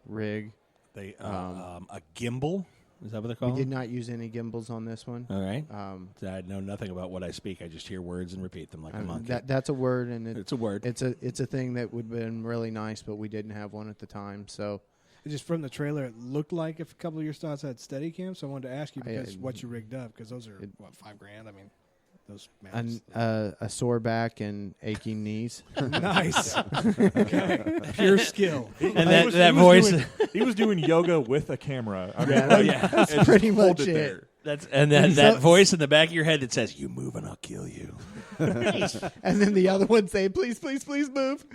rig. They a gimbal. Is that what they're called? We did not use any gimbals on this one. All right. I know nothing about what I speak. I just hear words and repeat them like a monkey. That's a word, and It's a word. It's a thing that would have been really nice, but we didn't have one at the time. So Just from the trailer, it looked like if a couple of your stars had Steadicam, so I wanted to ask you because I- what you rigged up, because those are, $5,000? I mean, those an, maps. a sore back and aching knees. Nice. Okay. Pure skill. And that voice. he was doing yoga with a camera. I mean, That's and pretty just hold much it. there. that voice in the back of your head that says, "You move and I'll kill you." And then the other one say, "Please, please, please move."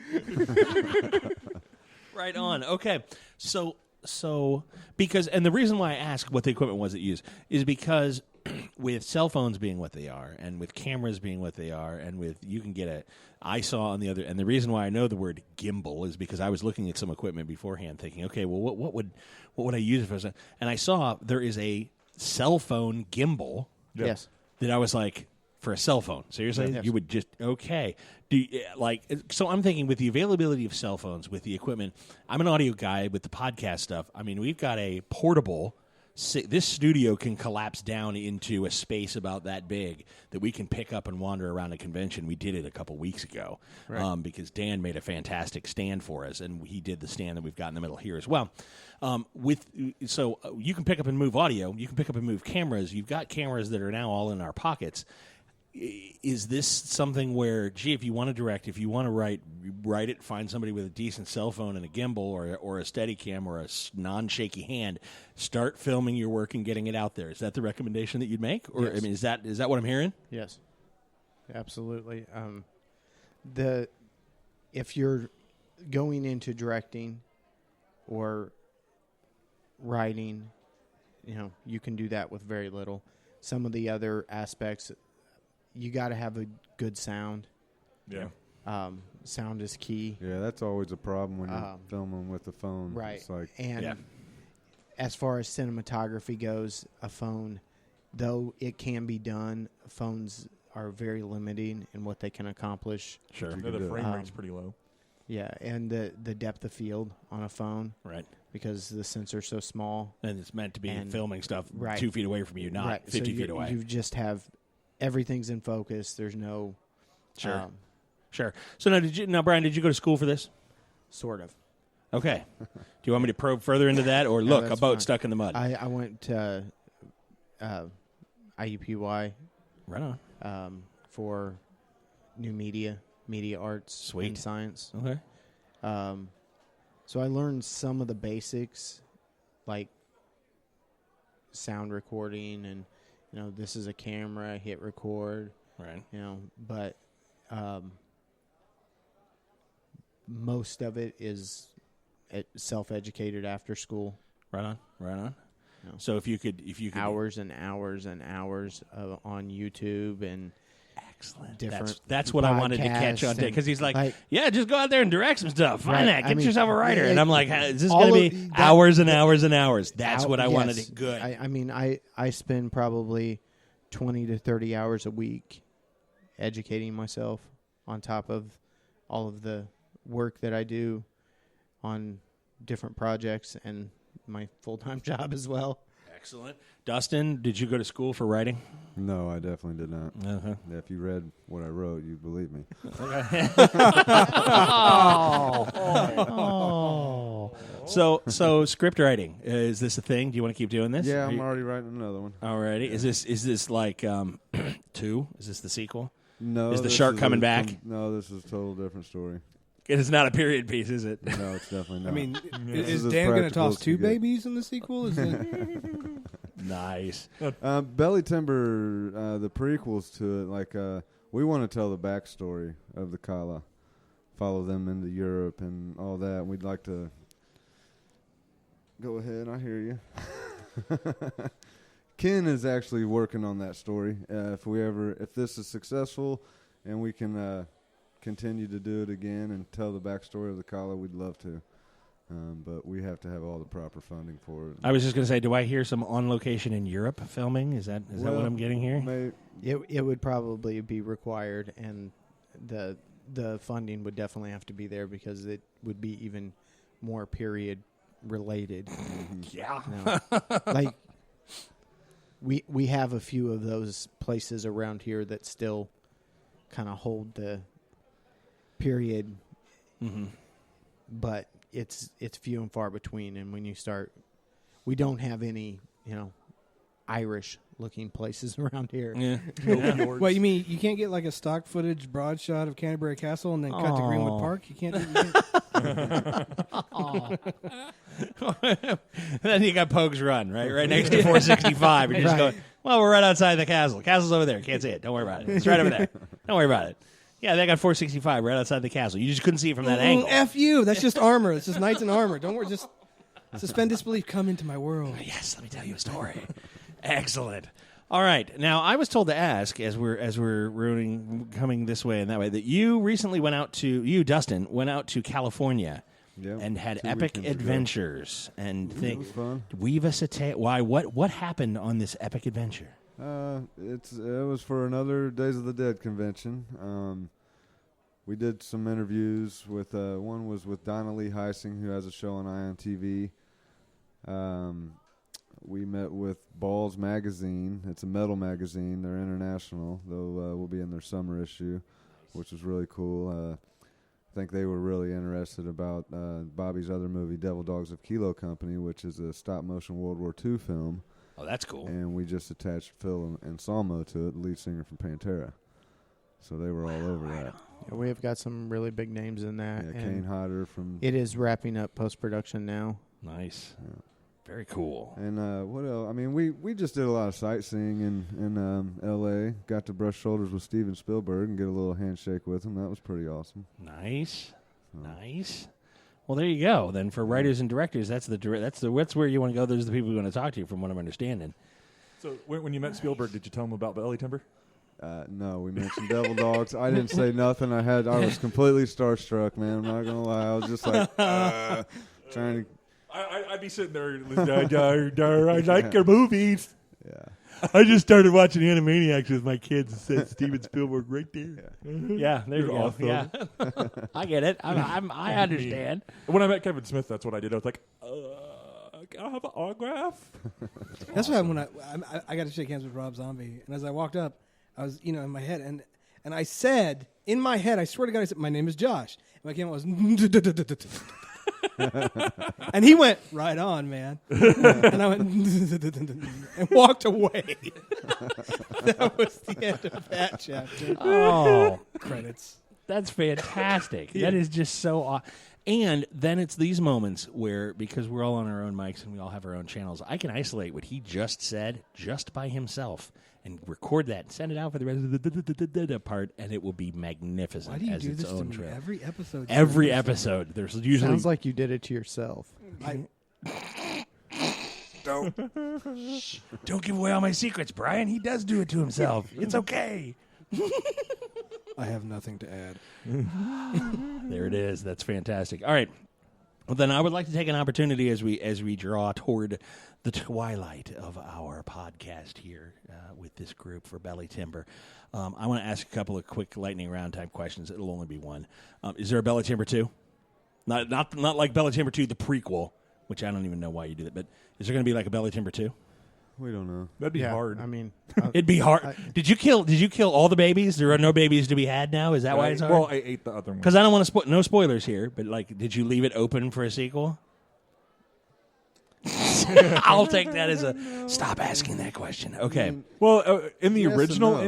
Right on. Okay. So because, and the reason why I ask what the equipment was that you used is because with cell phones being what they are, and with cameras being what they are, and with you can get I saw on the other, and the reason why I know the word gimbal is because I was looking at some equipment beforehand, thinking, okay, well, what would I use if and I saw there is a cell phone gimbal. Yeah. Yes. That I was like, for a cell phone, seriously, Yes. you would just so I'm thinking with the availability of cell phones, with the equipment, I'm an audio guy with the podcast stuff. I mean, we've got a portable this studio can collapse down into a space about that big that we can pick up and wander around a convention. We did it a couple weeks ago because Dan made a fantastic stand for us, and he did the stand that we've got in the middle here as well. So you can pick up and move audio. You can pick up and move cameras. You've got cameras that are now all in our pockets. Is this something where, gee, if you want to direct, if you want to write it, find somebody with a decent cell phone and a gimbal or a Steadicam or a non-shaky hand, start filming your work and getting it out there? Is that the recommendation that you'd make? Or Yes. I mean, is that what I'm hearing? Yes, absolutely. If you're going into directing or writing, you can do that with very little. Some of the other aspects, you got to have a good sound. Yeah. Sound is key. Yeah, that's always a problem when you're filming with the phone. Right. It's like, And as far as cinematography goes, a phone, though it can be done, phones are very limiting in what they can accomplish. Sure. Yeah, the frame rate's pretty low. Yeah, and the depth of field on a phone, Right. because the sensor's so small. And it's meant to be And- filming stuff right. 2 feet away from you, not 50 so feet away. You just have everything's in focus. There's no Sure. Sure. So now, Brian, did you go to school for this? sort of. Okay. Do you want me to probe further into that, or No, look, a that's boat fine. stuck in the mud? I went to IUPY Right on. for new media arts, Sweet. and science. Okay. So I learned some of the basics, like sound recording, and this is a camera, hit record, Right. but most of it is self-educated after school. Right on. Right on. No. So if you could Hours and hours and hours on YouTube and excellent. different That's what I wanted to catch on podcasts today, because he's like, and, yeah, just go out there and direct some stuff. Find Right. that. I Get mean, yourself a writer. it- And I'm like, is this all going to of be that- hours and hours and hours? That's what I yes. wanted. Good. I mean, I spend probably 20 to 30 hours a week educating myself on top of all of the work that I do on different projects and my full-time job as well. Excellent. Dustin, did you go to school for writing? no, I definitely did not. Uh-huh. Yeah, if you read what I wrote, you'd believe me. So script writing, is this a thing? Do you want to keep doing this? Yeah, Are I'm you- already writing another one. Alrighty. Is this like 2? Is this the sequel? No, Is the this shark coming back? No, this is a total different story. It is not a period piece, is it? No, it's definitely not. I mean, This is as Dan going to practical toss as you 2 get. babies in the sequel? Is it? Nice. Belly Timber, the prequels to it, like we want to tell the backstory of the Kala, follow them into Europe and all that. We'd like to go ahead. I hear you. Ken is actually working on that story. If this is successful and we can continue to do it again and tell the backstory of the Kala, we'd love to. But we have to have all the proper funding for it. I was just going to say, do I hear some on location in Europe filming? Is that what Well, I'm getting here? It would probably be required, and the funding would definitely have to be there because it would be even more period related. Yeah. Like we have a few of those places around here that still kind of hold the period, but it's few and far between. And when you start, we don't have any Irish looking places around here. Yeah. Well, you mean you can't get like a stock footage broad shot of Canterbury Castle and then cut to Greenwood Park? You can't. Then you got Pogue's Run, right next to 465. And you just Right. go, well, we're right outside the castle. Castle's over there. Can't see it. Don't worry about it. It's right over there. Don't worry about it. Yeah, they got 465 right outside the castle. You just couldn't see it from that angle. F you. That's just armor. It's just knights in armor. Don't worry. Just suspend disbelief. Come into my world. Yes, let me tell you a story. Excellent. All right. Now, I was told to ask as we're coming this way and that way that you recently Dustin, went out to California Yeah, and had 2 epic weekends ago. adventures and It was fun. weave us a tale. Why? What happened on this epic adventure? It was for another Days of the Dead convention. We did some interviews with one was with Donna Lee Heising, who has a show on ION TV. we met with Balls Magazine. It's a metal magazine. They're international, though we'll be in their summer issue, which was really cool. I think they were really interested about Bobby's other movie, Devil Dogs of Kilo Company, which is a stop-motion World War II film. Oh, that's cool. And we just attached Phil Anselmo to it, the lead singer from Pantera. So they were all over that. Yeah, we have got some really big names in that. Yeah, and Kane Hodder from... it is wrapping up post-production now. Nice. Yeah. Very cool. And what else? I mean, we just did a lot of sightseeing in L.A. Got to brush shoulders with Steven Spielberg and get a little handshake with him. That was pretty awesome. Nice. Nice. Well, there you go. Then for writers and directors, that's where you want to go. Those are the people you want to talk to, from what I'm understanding. So when you met Spielberg, did you tell him about Belly Timber? No, we mentioned Devil Dogs. I didn't say nothing. I was completely starstruck, man. I'm not gonna lie. I was just like trying to. I'd be sitting there. I like your movies. Yeah. I just started watching Animaniacs with my kids and said Steven Spielberg right there. Yeah, there you go. Awesome. Yeah, I get it. I understand. When I met Kevin Smith, that's what I did. I was like, can I have an autograph? That's why when I got to shake hands with Rob Zombie, and as I walked up, I was in my head, and I said in my head, I swear to God, I said, "My name is Josh." And I came out was, and he went right on, man, and I went and walked away. That was the end of that chapter. Oh, Credits. that's fantastic. That is just so awesome. And then it's these moments where, because we're all on our own mics and we all have our own channels, I can isolate what he just said just by himself and record that and send it out for the rest of the part, and it will be magnificent. Why do you as do its this to own me trail. every episode? Every episode, there's usually Sounds like you did it to yourself. Don't give away all my secrets, Brian. He does do it to himself. It's okay. I have nothing to add. There it is. That's fantastic. All right. Well, then I would like to take an opportunity as we draw toward the twilight of our podcast here with this group for Belly Timber. I want to ask a couple of quick lightning round type questions. It'll only be one. Is there a Belly Timber 2? Not like Belly Timber 2, the prequel, which I don't even know why you do that. But is there going to be like a Belly Timber 2? We don't know. That'd be hard. I mean, It'd be hard. Did you kill all the babies? There are no babies to be had now. Is that why it's hard? Well, I ate the other one. Because I don't want to no spoilers here. But like, did you leave it open for a sequel? I'll take that as a stop asking that question. Okay. Well, in the Yes and original no.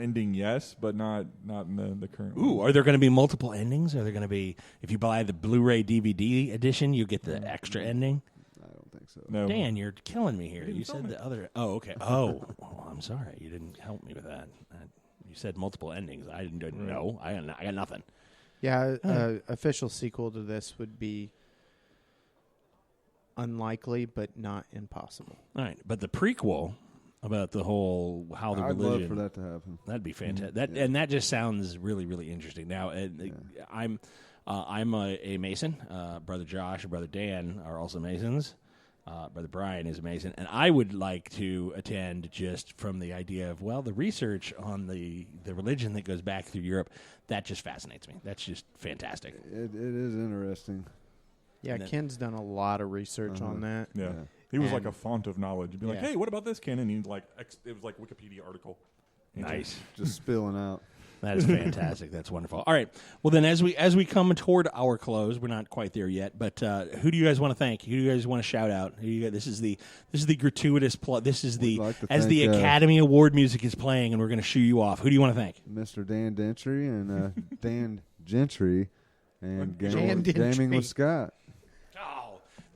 ending, yes, but not in the current. Ooh, one. are there going to be multiple endings? Are there going to be, if you buy the Blu-ray DVD edition, you get the extra ending? I don't think so. No. Dan, you're killing me here. You film said it. the other. Oh, okay. Oh, well, I'm sorry. You didn't help me with that. You said multiple endings. I didn't know. I got nothing. yeah, official sequel to this would be unlikely, but not impossible. All right, but the prequel about the whole how the I'd religion. love for that to happen. That'd be fantastic. And that just sounds really, really interesting. Now, I'm a Mason. Brother Josh and Brother Dan are also Masons. Brother Brian is a Mason, and I would like to attend just from the idea of the research on the religion that goes back through Europe. That just fascinates me. That's just fantastic. It is interesting. Yeah, Ken's done a lot of research on that. Yeah. Yeah. He was And- like a font of knowledge. You'd be like, Yeah. hey, what about this, Ken? And he'd like, it was like Wikipedia article. Nice. Just spilling out. That is fantastic. That's wonderful. All right. Well, then, as we come toward our close, we're not quite there yet. But who do you guys want to thank? Who do you guys want to shout out? This is the gratuitous plug. This is the We'd like to as the thank, Academy Award music is playing, and we're going to shoo you off. Who do you want to thank? Mr. Dan Gentry and Dan Gentry and Dan Gaming Gentry. with Scott.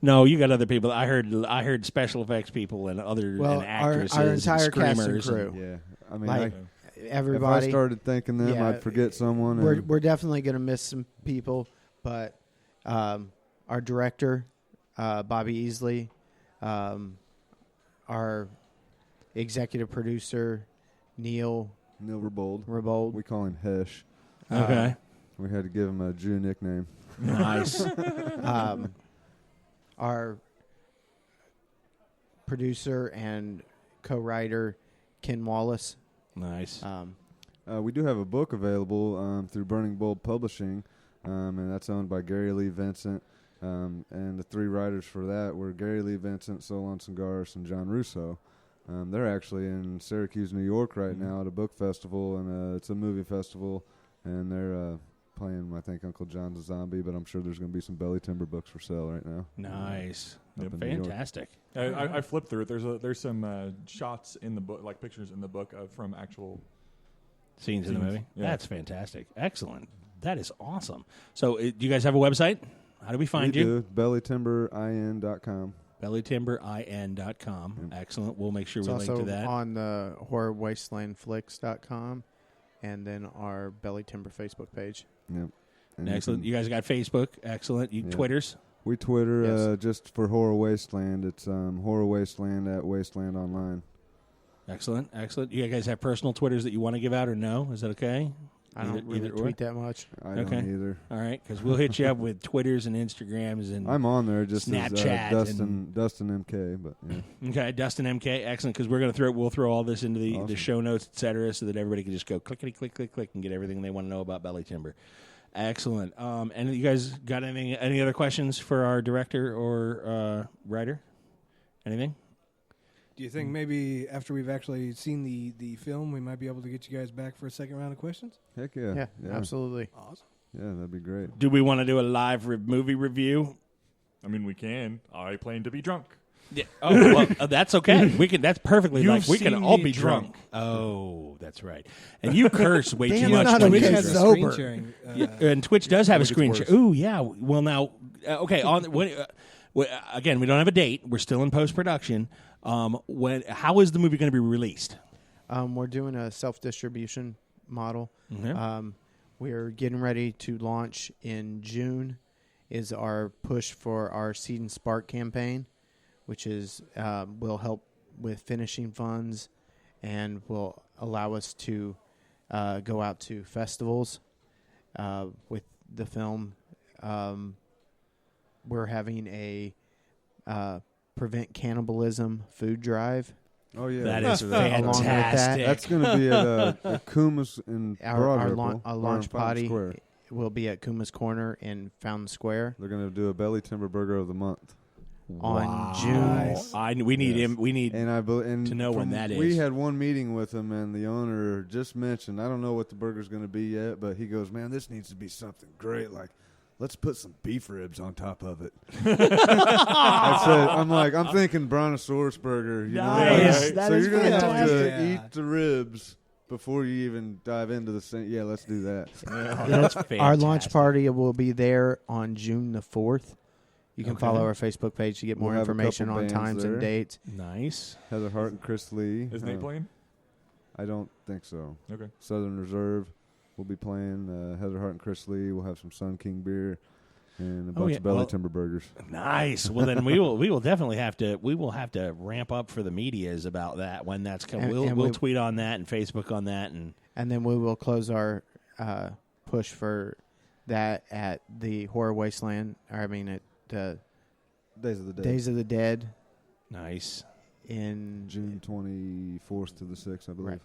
No, you got other people. I heard special effects people and other Well, and actresses, our and entire cast and screamers crew. Yeah. I mean, Like, if everybody. I started thanking them, Yeah, I'd forget someone. We're and we're definitely going to miss some people, but our director, Bobby Easley, our executive producer, Neal Neal Rebold. Rebold. We call him Hesh. Okay, We had to give him a Jew nickname. nice. Our producer and co-writer, Ken Wallace. Nice. We do have a book available through Burning Bulb Publishing, and that's owned by Gary Lee Vincent. And the 3 writers for that were Gary Lee Vincent, Solon Singaris, and John Russo. They're actually in Syracuse, New York right now at a book festival, and it's a movie festival, and they're playing, I think, Uncle John's a Zombie, but I'm sure there's going to be some Belly Timber books for sale right now. Nice. Up in New York. Fantastic. I flipped through it. There's some shots in the book, like pictures in the book from actual Scenes in the movie? Yeah. That's fantastic. Excellent. That is awesome. So do you guys have a website? How do we find you? Do. BellyTimberIN.com. BellyTimberIN.com. Excellent. We'll make sure It's we link also to that. on the HorrorWastelandFlix.com and then our Belly Timber Facebook page. Yep. And Excellent. You guys got Facebook. Excellent. You Yeah. Twitters. We Twitter Yes. just for Horror Wasteland. It's Horror Wasteland at Wasteland Online. Excellent. Excellent. You guys have personal Twitters that you want to give out or no? Is that okay? I don't really tweet that much. I Okay. don't either. All right, because we'll hit you up with Twitters and Instagrams and I'm on there just Snapchat as Dustin MK, but yeah. okay, Dustin MK, excellent. Because we'll throw all this into the Awesome. show notes, etc., so that everybody can just go clickety click click click and get everything they want to know about Belly Timber. Excellent. And you guys got any other questions for our director or writer? Anything? Do you think maybe after we've actually seen the film, we might be able to get you guys back for a second round of questions? Heck yeah. Yeah, absolutely. Awesome. Yeah, that'd be great. Do we want to do a live movie review? I mean, we can. I plan to be drunk. Yeah. Oh, well, that's okay. We can. That's perfectly. You've Like we can seen all me be drunk. drunk. Oh, that's right. And you curse way Damn, too much. not when a you Twitch drink. has a screen sharing. And Twitch does have a I think screen it's share. worse. Ooh, yeah. Well, now, okay. Again, we don't have a date. We're still in post production. How is the movie going to be released? We're doing a self-distribution model. Mm-hmm. We're getting ready to launch in June is our push for our Seed and Spark campaign, which is will help with finishing funds and will allow us to go out to festivals with the film. We're having a Prevent Cannibalism food drive. Oh yeah, That is Along with that. fantastic. That's going to be at Kuma's in Our Broad Ripple, launch or in Fountain party Square. will be at Kuma's Corner in Fountain Square They're going to do a Belly Timber Burger of the Month. on June. We need Yes. him. We need. And to know when that We is. had one meeting with him, and the owner just mentioned, I don't know what the burger's going to be yet, but he goes, man, this needs to be something great. Like, let's put some beef ribs on top of it. I'm thinking Brontosaurus burger. You Nice. know? That So is you're going to have fantastic. to eat the ribs before you even dive into the scene. Yeah, let's do that. That's Our launch fantastic. party will be there on June the 4th. You can Okay. follow our Facebook page to get more We'll have a information couple on bands times there. and dates. Nice. Heather Hart and Chris Lee. Is Nate playing? I don't think so. Okay. Southern Reserve will be playing. Heather Hart and Chris Lee. We'll have some Sun King beer and a bunch yeah. of Belly Well, Timber burgers. Nice. Well, then we will definitely have to ramp up for the medias about that when that's coming. And We'll we- tweet on that and Facebook on that and And then we will close our push for that at the Horror Wasteland. At the Days of the Dead. Days of the Dead nice. in June 24th to the 6th, I believe. Right.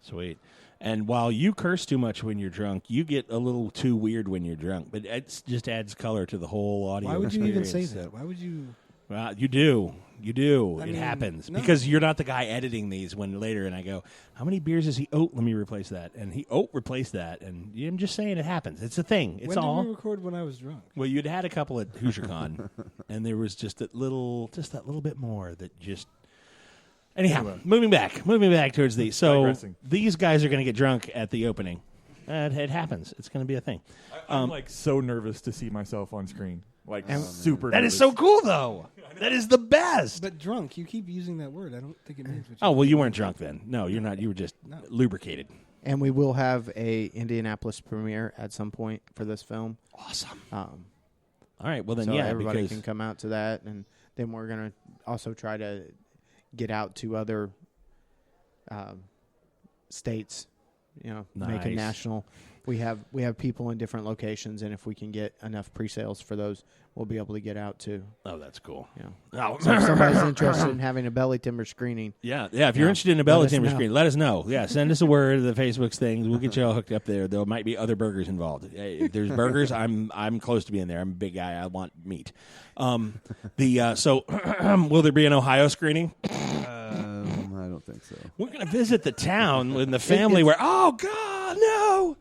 Sweet. And while you curse too much when you're drunk, you get a little too weird when you're drunk. But it just adds color to the whole audio. Why would you even experience. say that? Why would you? Well, you do. You do. I It mean, happens. no. Because you're not the guy editing these when later and I go, how many beers is he? Oh, let me replace that. And he, replace that. And I'm just saying it happens. It's a thing. It's When all. did we record when I was drunk? Well, you'd had a couple at HoosierCon, and there was just that little bit more that just. Anyhow, Anyway. moving back towards these. So Digressing. these guys are going to get drunk at the opening. It happens. It's going to be a thing. I'm like so nervous to see myself on screen. Like super. That nervous. is so cool, though. That is the best. But drunk, you keep using that word. I don't think it means what you Oh well, you weren't drunk then. No, you're not. You were just No. lubricated. And we will have a Indianapolis premiere at some point for this film. Awesome. Um, All right. Well then, so yeah, everybody because can come out to that, and then we're gonna also try to get out to other states make a Nice. national. We have people in different locations, and if we can get enough pre-sales for those, we'll be able to get out too. Oh, that's cool. Yeah. Oh. So if somebody's interested in having a belly timber screening, Yeah. If you're Yeah. interested in a belly Let us timber know. screen, let us know. Yeah, send us a word. The Facebook's things. We'll get you all hooked up there. There might be other burgers involved. Hey, if there's burgers, I'm close to being there. I'm a big guy. I want meat. So will there be an Ohio screening? I don't think so. We're going to visit the town with the family where, oh, God, no.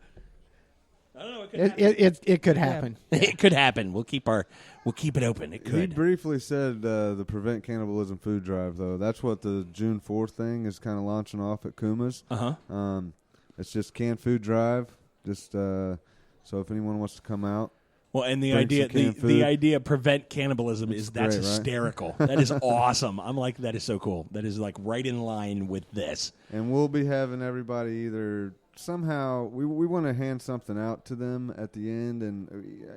I don't know. it could happen. It could happen. We'll keep it open. It He could. briefly said the Prevent Cannibalism food drive, though. That's what the June 4th thing is kind of launching off at Kuma's. Uh-huh. It's just canned food drive. Just so if anyone wants to come out. Well, and the Bring idea, some canned the food. idea of prevent cannibalism that's great, right? hysterical. That is awesome. I'm like, that is so cool. That is like right in line with this. And we'll be having everybody either somehow, we want to hand something out to them at the end, and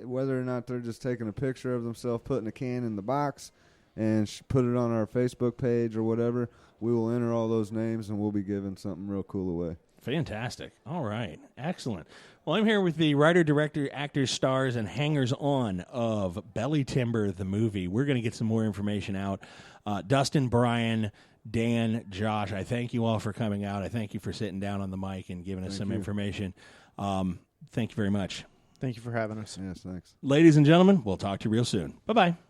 whether or not they're just taking a picture of themselves, putting a can in the box, and put it on our Facebook page or whatever, we will enter all those names, and we'll be giving something real cool away. Fantastic. All right. Excellent. Well, I'm here with the writer, director, actors, stars, and hangers-on of Belly Timber, the movie. We're going to get some more information out. Dustin, Brian, Dan, Josh, I thank you all for coming out. I thank you for sitting down on the mic and giving us some information. Thank you very much. Thank you for having us. Yes, thanks. Ladies and gentlemen, we'll talk to you real soon. Bye-bye.